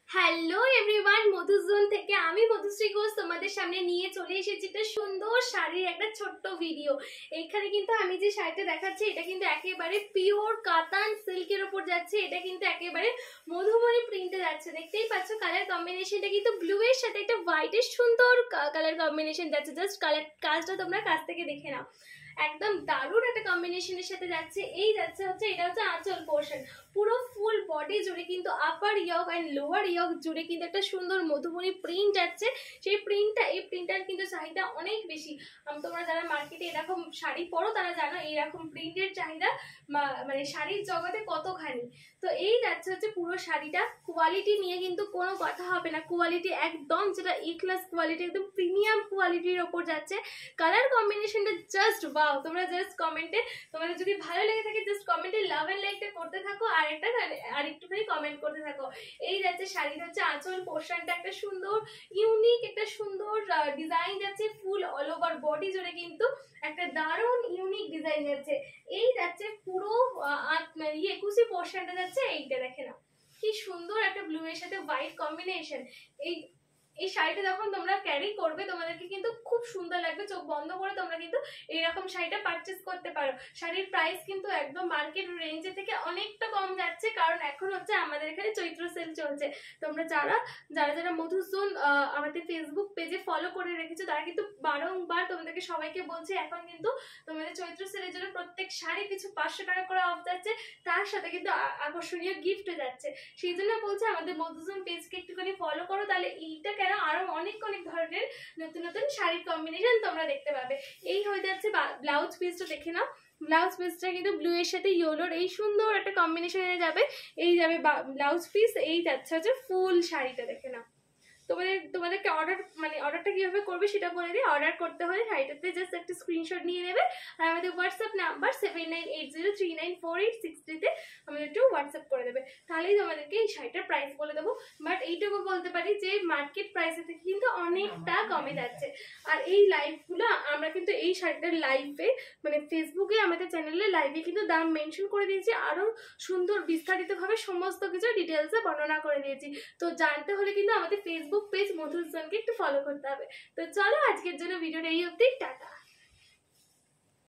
Hello everyone, মধুজোন থেকে আমি মধুশ্রী ঘোষ তোমাদের সামনে নিয়ে চলে এসেছি একটা সুন্দর শাড়ির একটা ছোট্ট ভিডিও। এখানে কিন্তু আমি যে শাড়িটা দেখাচ্ছি এটা কিন্তু একেবারে পিওর কাতান সিল্কের উপর যাচ্ছে। এটা কিন্তু একেবারে মধুবনী প্রিন্টে যাচ্ছে। দেখতেই পাচ্ছ কালার কম্বিনেশনটা কিন্তু ব্লু এর সাথে একটা হোয়াইটের সুন্দর কালার কম্বিনেশন যাচ্ছে। জাস্ট কালার কাজটা তোমরা কাছ থেকে দেখে নাও, একদম দারুণ একটা কম্বিনেশনের সাথে যাচ্ছে। এই যাচ্ছে হচ্ছে এটা হচ্ছে আঁচল পোর্শন, পুরো ফুল বডি জুড়ে কিন্তু আপার ইয়ক এন্ড লোয়ার ইয়ক জুড়ে কিন্তু একটা সুন্দর মধুবনী প্রিন্ট যাচ্ছে। সেই প্রিন্টটা এই প্রিন্টার কিন্তু চাহিদা অনেক বেশি। তোমরা যারা মার্কেটে এরকম শাড়ি পরো তারা জানো এইরকম প্রিন্টের চাহিদা মানে শাড়ির জগতে কতখানি। তো এই যাচ্ছে হচ্ছে পুরো শাড়িটা। কোয়ালিটি নিয়ে কিন্তু কোনো কথা হবে না, কোয়ালিটি একদম যেটা ই ক্লাস কোয়ালিটি, একদম প্রিমিয়াম কোয়ালিটির ওপর যাচ্ছে। কালার কম্বিনেশনটা জাস্ট ওয়াও। তোমরা জাস্ট কমেন্টে তোমাদের যদি ভালো লেগে থাকে জাস্ট কমেন্টে লাভ এন্ড লাইকটা করতে থাকো, আর একটুখানি কমেন্ট করতে থাকো। এই যাচ্ছে শাড়িটা হচ্ছে আঁচল পোর্শনটা, একটা সুন্দর ইউনিক একটা সুন্দর ডিজাইন যাচ্ছে ফুল অল ওভার বডি জুড়ে কিন্তু একটা দারুণ ইউনিক ডিজাইন যাচ্ছে। এই যাচ্ছে পুরো কুচি পোর্শনটা যাচ্ছে। এইটা দেখে নাও কি সুন্দর একটা ব্লু এর সাথে হোয়াইট কম্বিনেশন। এই শাড়িটা যখন তোমরা ক্যারি করবে তোমাদেরকে কিন্তু খুব সুন্দর লাগবে। চোখ বন্ধ করে তোমরা কিন্তু এইরকম শাড়িটা পারচেস করতে পারো। শাড়ির প্রাইস কিন্তু একদম মার্কেট রেঞ্জে থেকে অনেকটা কম যাচ্ছে, কারণ এখন হচ্ছে আমাদের এখানে চৈত্র সেল চলছে। তোমরা যারা যারা মধুজোন আমাদের ফেসবুক পেজে ফলো করে রেখেছো তারা কিন্তু বারংবার তোমাদেরকে সবাইকে বলছে এখন কিন্তু তোমাদের চৈত্র সেলের জন্য প্রত্যেক শাড়ি পিছু 500 টাকা করে অফ যাচ্ছে, তার সাথে কিন্তু আকর্ষণীয় গিফট যাচ্ছে। সেই জন্য বলছে আমাদের মধুজোন পেজকে একটুখানি ফলো করো, তাহলে এইটা কেন আরো অনেক অনেক ধরনের নতুন নতুন শাড়ির কম্বিনেশন তোমরা দেখতে পাবে। এই হয়ে যাচ্ছে ব্লাউজ পিসটা, দেখে নাও। ব্লাউজ পিসটা কিন্তু ব্লু এর সাথে ইয়েলোর এই সুন্দর একটা কম্বিনেশনে যাবে। এই যাবে ব্লাউজ পিস। এই যাচ্ছে হচ্ছে ফুল শাড়িটা, দেখে নাও। তোমাদেরকে অর্ডারটা কিভাবে করবে সেটা বলে দিই। অর্ডার করতে হলে শাড়িটাতে জাস্ট একটা স্ক্রিনশট নিয়ে নেবে, আর আমাদের হোয়াটসঅ্যাপ নাম্বার 7980394863 তে আমাদের একটু হোয়াটসঅ্যাপ করে দেবে, তাহলেই তোমাদেরকে এই শাড়িটার প্রাইস বলে দেবো। বাট এইটুকু বলতে পারি যে মার্কেট প্রাইসের থেকে কিন্তু অনেকটা কমে যাচ্ছে। আর এই লাইভগুলো আমরা কিন্তু এই শাড়িটার লাইভে মানে ফেসবুকে আমাদের চ্যানেলে লাইভে কিন্তু দাম মেনশন করে দিয়েছি, আরো সুন্দর বিস্তারিতভাবে সমস্ত কিছু ডিটেলসে বর্ণনা করে দিয়েছি। তো জানতে হলে কিন্তু আমাদের ফেসবুক পেজ মধুজোনকে একটু ফলো করতে হবে। তো চলো আজকের জন্য ভিডিওটা এই অবধি, টাটা।